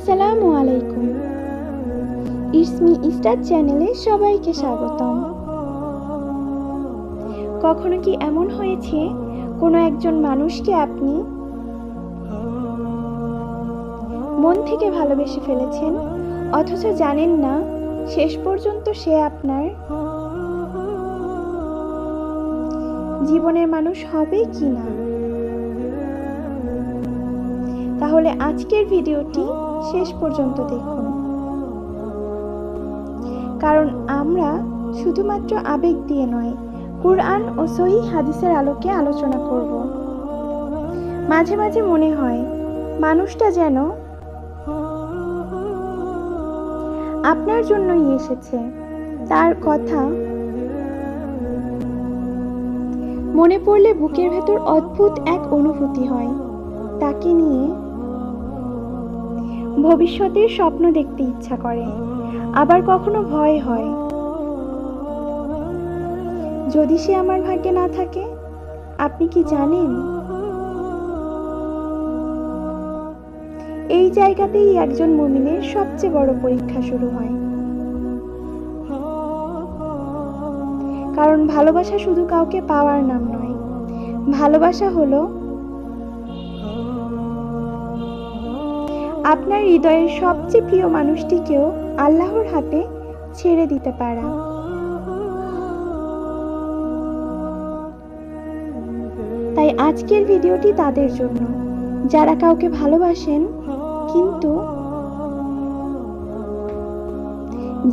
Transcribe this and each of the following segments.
আসসালামু আলাইকুম। ইসমি স্টার চ্যানেলে সবাইকে স্বাগতম। কখনো কি এমন হয়েছে কোনো একজন মানুষকে আপনি মন থেকে ভালোবেসে ফেলেছেন, অথচ জানেন না শেষ পর্যন্ত সে আপনার জীবনের মানুষ হবে কি না? তাহলে আজকের ভিডিওটি শেষ পর্যন্ত দেখুন, কারণ আমরা শুধুমাত্র আবেগ দিয়ে নয়, কুরআন ও সহিহ হাদিসের আলোকে আলোচনা করব। মাঝে মাঝে মনে হয় মানুষটা যেন আপনার জন্যই এসেছে। তার কথা মনে পড়লে বুকের ভেতর অদ্ভুত এক অনুভূতি হয়। তাকে নিয়ে ভবিষ্যতের স্বপ্ন দেখতে ইচ্ছা করে, আবার কখনো ভয় হয় যদি সে আমার ভাগ্যে না থাকে। আপনি কি জানেন, এই জায়গাতেই একজন মুমিনের সবচেয়ে বড় পরীক্ষা শুরু হয়। কারণ ভালোবাসা শুধু কাউকে পাওয়ার নাম নয়, ভালোবাসা হলো আপনার হৃদয়ের সবচেয়ে প্রিয় মানুষটিকেও আল্লাহর হাতে ছেড়ে দিতে পারা। তাই আজকের ভিডিওটি তাদের জন্য যারা কাউকে ভালোবাসেন কিন্তু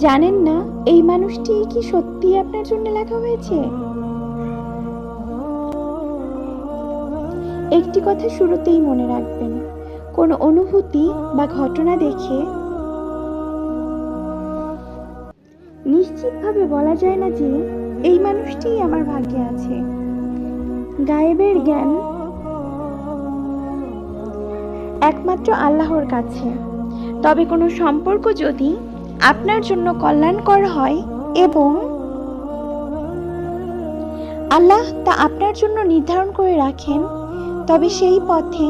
জানেন না এই মানুষটি কি সত্যি আপনার জন্য লেখা হয়েছে। একটি কথা শুরুতেই মনে রাখবেন, কোনো অনুভূতি বা ঘটনা দেখে নিশ্চিতভাবে বলা যায় না যে এই মানুষটিই আমার ভাগ্যে আছে। গায়েবের জ্ঞান একমাত্র আল্লাহর কাছে। তবে কোনো সম্পর্ক যদি আপনার জন্য কল্যাণকর হয় এবং আল্লাহ তা আপনার জন্য নির্ধারণ করে রাখেন, তবে সেই পথে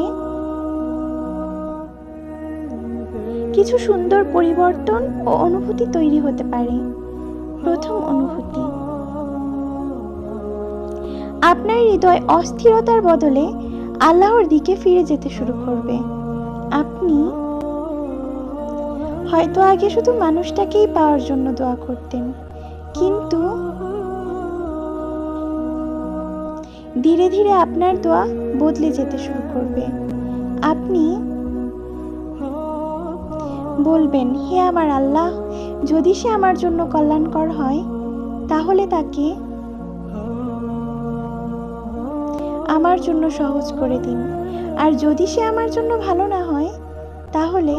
কিছু সুন্দর পরিবর্তন ও অনুভূতি তৈরি হতে পারে। প্রথম অনুভূতি, আপনার হৃদয় অস্থিরতার বদলে আল্লাহর দিকে ফিরে যেতে শুরু করবে। আপনি হয়তো আগে শুধু মানুষটাকেই পাওয়ার জন্য দোয়া করতেন, কিন্তু ধীরে ধীরে আপনার দোয়া বদলে যেতে শুরু করবে। আপনি বলবেন, হে আমার আল্লাহ, যদি সে আমার জন্য কল্যাণকর হয় তাহলে তাকে আমার জন্য সহজ করে দিন, আর যদি সে আমার জন্য ভালো না হয় তাহলে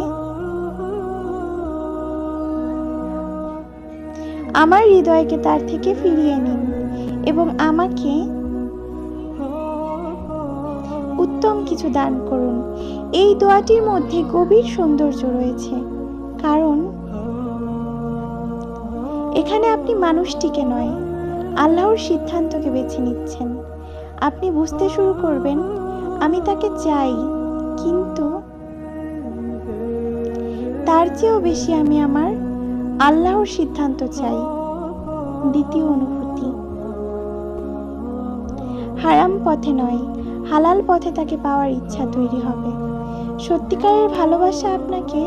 আমার হৃদয়কে তার থেকে ফিরিয়ে নিন এবং আমাকে উত্তম কিছু দান করুন। এই দোয়াটির মধ্যে গভীর সৌন্দর্য রয়েছে, কারণ এখানে আপনি মানুষটিকে নয়, আল্লাহর সিদ্ধান্তকে বেছে নিচ্ছেন। আপনি বুঝতে শুরু করবেন, আমি তাকে চাই, কিন্তু তার চেয়েও বেশি আমি আমার আল্লাহর সিদ্ধান্ত চাই। দ্বিতীয় অনুভূতি, হারাম পথে নয়, হালাল পথে তাকে পাওয়ার ইচ্ছা তৈরি হবে। সত্যিকারের ভালোবাসা আপনাকে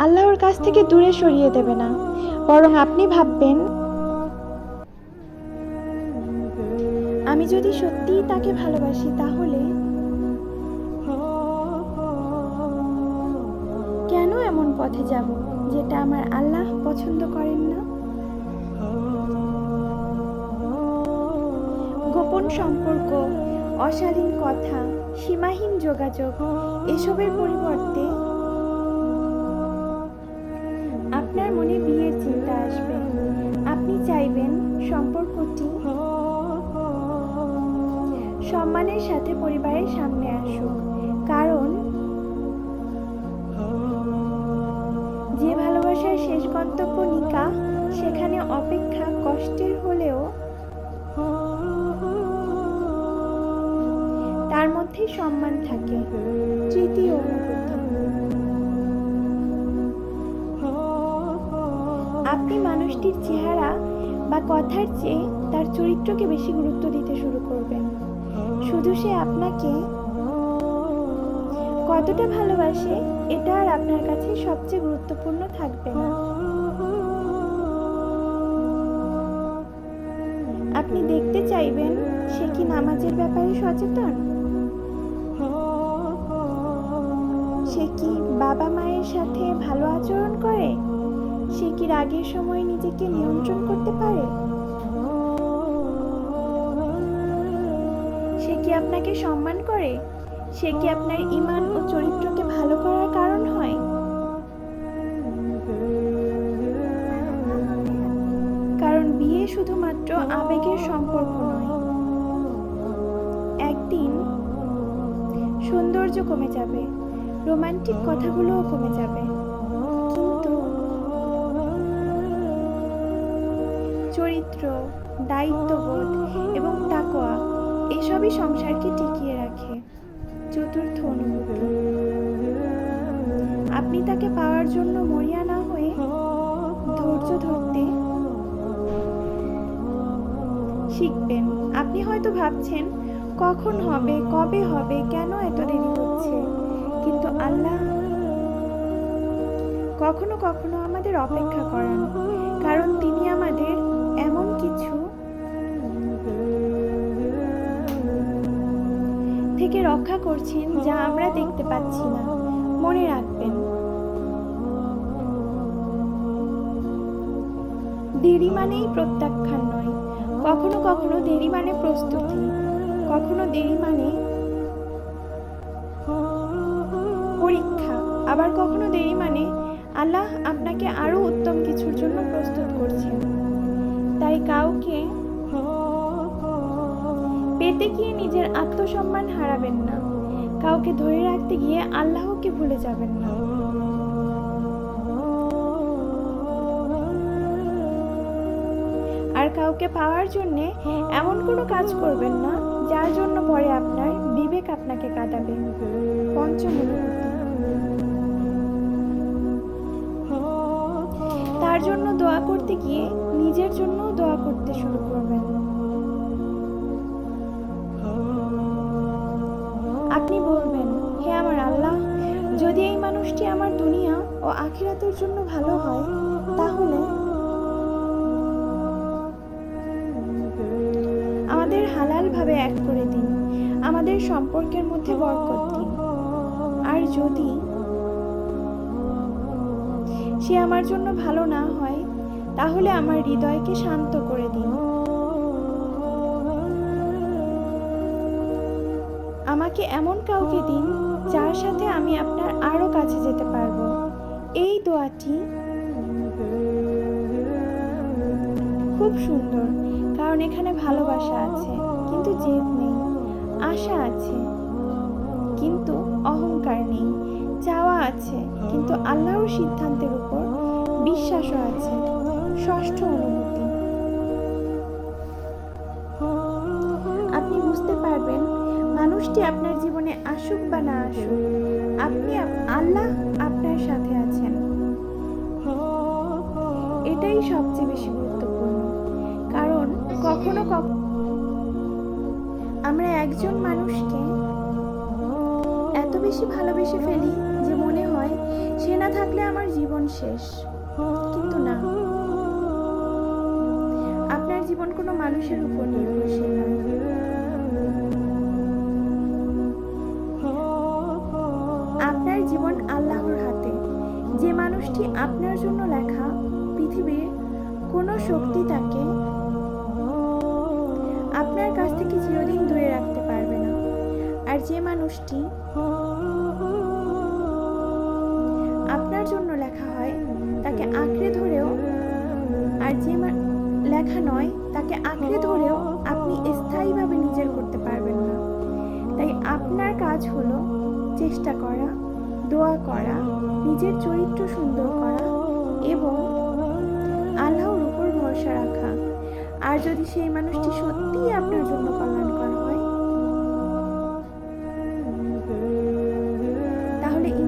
আল্লাহর কাছ থেকে দূরে সরিয়ে দেবে না, বরং আপনি ভাববেন, আমি যদি সত্যিই তাকে ভালোবাসি তাহলে কেন এমন পথে যাব যেটা আমার আল্লাহ পছন্দ করেন না। গোপন সম্পর্ক, অশালীন কথা, সীমাহীন যোগাযোগ, এসবের পরিবর্তে আপনার মনে বিয়ের চিন্তা আসবে। আপনি চাইবেন সম্পর্কটি সম্মানের সাথে পরিবারের সামনে আসুক, কারণ যে ভালোবাসার শেষ গন্তব্য নিকাহ, সেখানে অপেক্ষা কষ্টের হলেও তার মধ্যে মধ্যেই সম্মান থাকে। তৃতীয় অনুভূতি, আপনি মানুষটির চেহারা বা কথার চেয়ে তার চরিত্রকে বেশি গুরুত্ব দিতে শুরু করবেন। শুধু সে আপনাকে কতটা ভালোবাসে এটা আর আপনার কাছে সবচেয়ে গুরুত্বপূর্ণ থাকবে না। আপনি দেখতে চাইবেন সে কি নামাজের ব্যাপারে সচেতন, সে কি বাবা মায়ের সাথে ভালো আচরণ করে, সে কি রাগের সময় নিজেকে নিয়ন্ত্রণ করতে পারে, সে কি আপনাকে সম্মান করে, সে কি আপনার ঈমান ও চরিত্রকে ভালো করার কারণ হয়। কারণ বিয়ে শুধুমাত্র আবেগের সম্পর্ক নয়। একদিন সৌন্দর্য কমে যাবে, রোমান্টিক কথাগুলোও কমে যাবে, কিন্তু চরিত্র, দায়িত্ববোধ এবং তাকওয়া এসবই সংসারকে টিকিয়ে রাখে। চতুর্থ অনুভূতি, আপনি তাকে পাওয়ার জন্য মরিয়া না হয়ে ধৈর্য ধরতে শিখবেন। আপনি হয়তো ভাবছেন কখন হবে, কবে হবে, কেন এত দেরি হচ্ছে, কিন্তু আল্লাহ কখনো কখনো আমাদের অপেক্ষা করান, কারণ তিনি আমাদের এমন কিছু থেকে রক্ষা করছেন যা আমরা দেখতে পাচ্ছি না। মনে রাখবেন, দেরি মানেই প্রত্যাখ্যান নয়। কখনো কখনো দেরি মানে প্রস্তুতি, কখনো দেরি মানে পরীক্ষা, আবার কখনো দেরি মানে আল্লাহ আপনাকে আরো উত্তম কিছুর জন্য প্রস্তুত করছেন। তাই কাউকে পেতে গিয়ে নিজের আত্মসম্মান হারাবেন না, কাউকে ধরে রাখতে গিয়ে আল্লাহকে ভুলে যাবেন না। আর কাউকে পাওয়ার জন্যে এমন কোনো কাজ করবেন না যার জন্য পরে আপনার বিবেক আপনাকে কাঁদাবে। পঞ্চম অনুভূতি, তার জন্য দোয়া করতে গিয়ে নিজের জন্য দোয়া করতে শুরু করবেন। আপনি বলবেন, হে আমার আল্লাহ, যদি এই মানুষটি আমার দুনিয়া ও আখিরাতের জন্য ভালো হয় তাহলে আমাদের হালাল ভাবে এক করে দিন, আমাদের সম্পর্কের মধ্যে বরকত দিন। আর যদি সে আমার জন্য ভালো না হয় তাহলে আমার হৃদয়কে শান্ত করে দিন। আমাকে এমন কাউকে দিন যার সাথে আমি আপনার আরো কাছে যেতে পারবো। এই দোয়াটি খুব সুন্দর, কারণ এখানে ভালোবাসা আছে কিন্তু জেদ নেই, আশা আছে কিন্তু অহংকার নেই, চাওয়া আছে কিন্তু আল্লাহর সিদ্ধান্তের উপর বিশ্বাসও আছে। ষষ্ঠ অনুভূতি, আপনি বুঝতে পারবেন মানুষটি আপনার জীবনে আসুক বা না আসুক, আল্লাহ আপনার সাথে আছেন। এটাই সবচেয়ে বেশি গুরুত্বপূর্ণ, কারণ কখনো কখনো আমরা একজন মানুষকে এত বেশি ভালোবেসে ফেলি যে মনে হয় সে না থাকলে আমার জীবন শেষ। কিন্তু না, আপনার জীবন কোনো মানুষের উপর নির্ভরশীল নয়। আপনার জীবন আল্লাহর হাতে। যে মানুষটি আপনার জন্য লেখা, পৃথিবীর কোনো শক্তি তাকে আপনার কাছ থেকে চিরদিন দূরে রাখতে পারবে না। আর যে মানুষটি আপনার জন্য লেখা হয় তাকে আঁকড়ে ধরেও, আর যে লেখা নয় তাকে আঁকড়ে ধরেও আপনি স্থায়ীভাবে নিজের করতে পারবেন না। তাই আপনার কাজ হলো চেষ্টা করা, দোয়া করা, নিজের চরিত্র সুন্দর করা এবং আল্লাহর উপর ভরসা রাখা। আর যদি সেই মানুষটি সত্যিই আপনার জন্য কল্যাণকর হয়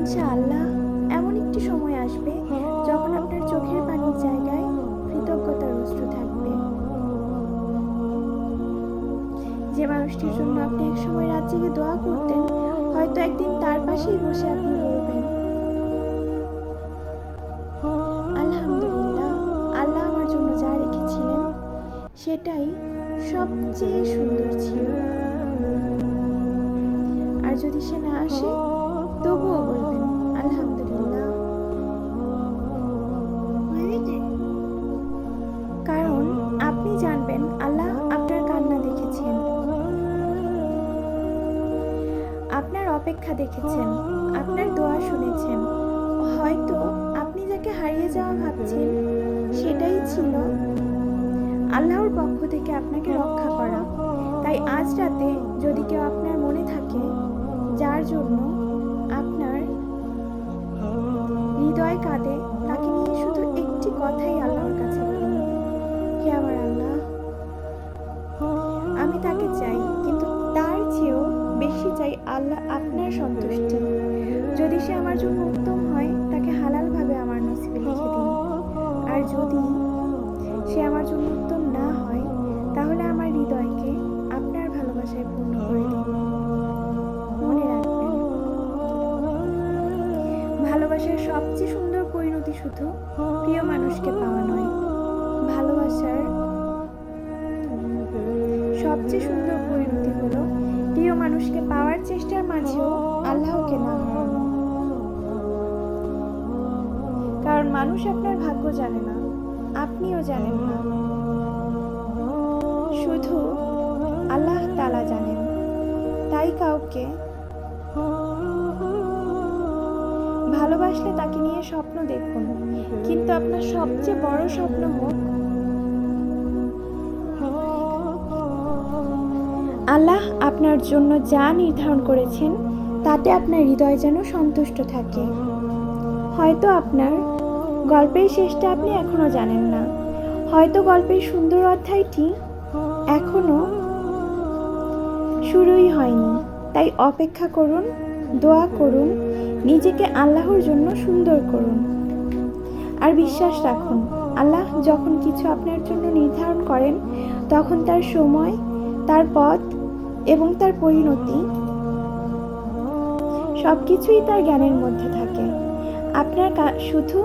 ইনশাআল্লাহ এমন একটি সময় আসবে যখন আপনার চোখের পানির জায়গায় কৃতজ্ঞতার অশ্রু থাকবে। যে মানুষটির জন্য আপনি এক সময় রাত জেগে দোয়া করতেন, হয়তো একদিন তার পাশেই বসে আপনি বলবেন, আলহামদুলিল্লাহ, আল্লাহ আমার জন্য যা রেখেছিলেন সেটাই সবচেয়ে সুন্দর ছিল। আর যদি সে না আসে তবুও বলবেন আলহামদুলিল্লাহ। কারণ আপনি জানবেন আল্লাহ আপনার কান্না দেখেছেন, আপনার অপেক্ষা দেখেছেন, আপনার দোয়া শুনেছেন। হয়তো আপনি যাকে হারিয়ে যাওয়া ভাবছেন সেটাই ছিল আল্লাহর পক্ষ থেকে আপনাকে রক্ষা করা। তাই আজ রাতে যদি কেউ আপনার মনে থাকে, যার জন্য আপনার হৃদয় কাঁদে, তাকে নিয়ে শুধু একটি কথাই আল্লাহর কাছে বলুন, হে আমার আল্লাহ, আমি তাকে চাই, কিন্তু তার চেয়েও বেশি চাই আল্লাহ আপনার সন্তুষ্টি। যদি সে আমার জন্য উত্তম হয়, তাকে হালালভাবে আমার নসিবে লিখে দিন। আর যদি সে আমার জন্য উত্তম না হয়, তাহলে আমার হৃদয়কে আপনার ভালোবাসায় পূর্ণ করে দিন। মনে রাখবেন, ভালোবাসার সবচেয়ে সুন্দর পরিণতি শুধু প্রিয় মানুষকে পাওয়া নয়, ভালোবাসার সবচেয়ে সুন্দর পরিণতি হলো প্রিয় মানুষকে পাওয়ার চেষ্টার মাঝেও আল্লাহকে না হারানো। কারণ মানুষ আপনার ভাগ্য জানে না, আপনিও জানেন না, শুধু আল্লাহ তাআলা জানেন। তাই কাউকে ভালোবাসলে তাকে নিয়ে স্বপ্ন দেখুন, কিন্তু আপনার সবচেয়ে বড় স্বপ্ন হোক আল্লাহ আপনার জন্য যা নির্ধারণ করেছেন তাতে আপনার হৃদয় যেন সন্তুষ্ট থাকে। হয়তো আপনার গল্পের শেষটা আপনি এখনো জানেন না, হয়তো গল্পের সুন্দর অধ্যায়টি এখনো শুরুই হয়নি। তাই অপেক্ষা করুন, দোয়া করুন, নিজেকে আল্লাহর জন্য সুন্দর করুন। আর বিশ্বাস রাখুন, আল্লাহ যখন কিছু আপনার জন্য নির্ধারণ করেন, তখন তার সময়, তার পথ এবং তার পরিণতি সবকিছুই তার জ্ঞানের মধ্যে থাকে। আপনার শুধু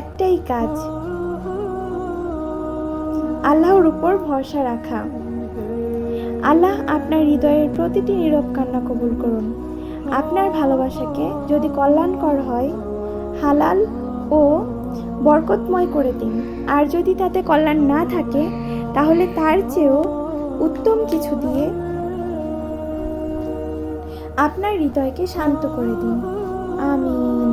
একটাই কাজ, আল্লাহর উপর ভরসা রাখা। আল্লাহ আপনার হৃদয়ের প্রতিটি নীরব কান্না কবুল করুন। আপনার ভালোবাসাকে যদি কল্যাণকর হয়, হালাল ও বরকতময় করে দিন। আর যদি তাতে কল্যাণ না থাকে, তাহলে তার চেয়েও উত্তম কিছু দিয়ে আপনার হৃদয়কে শান্ত করে দিন। আমিন।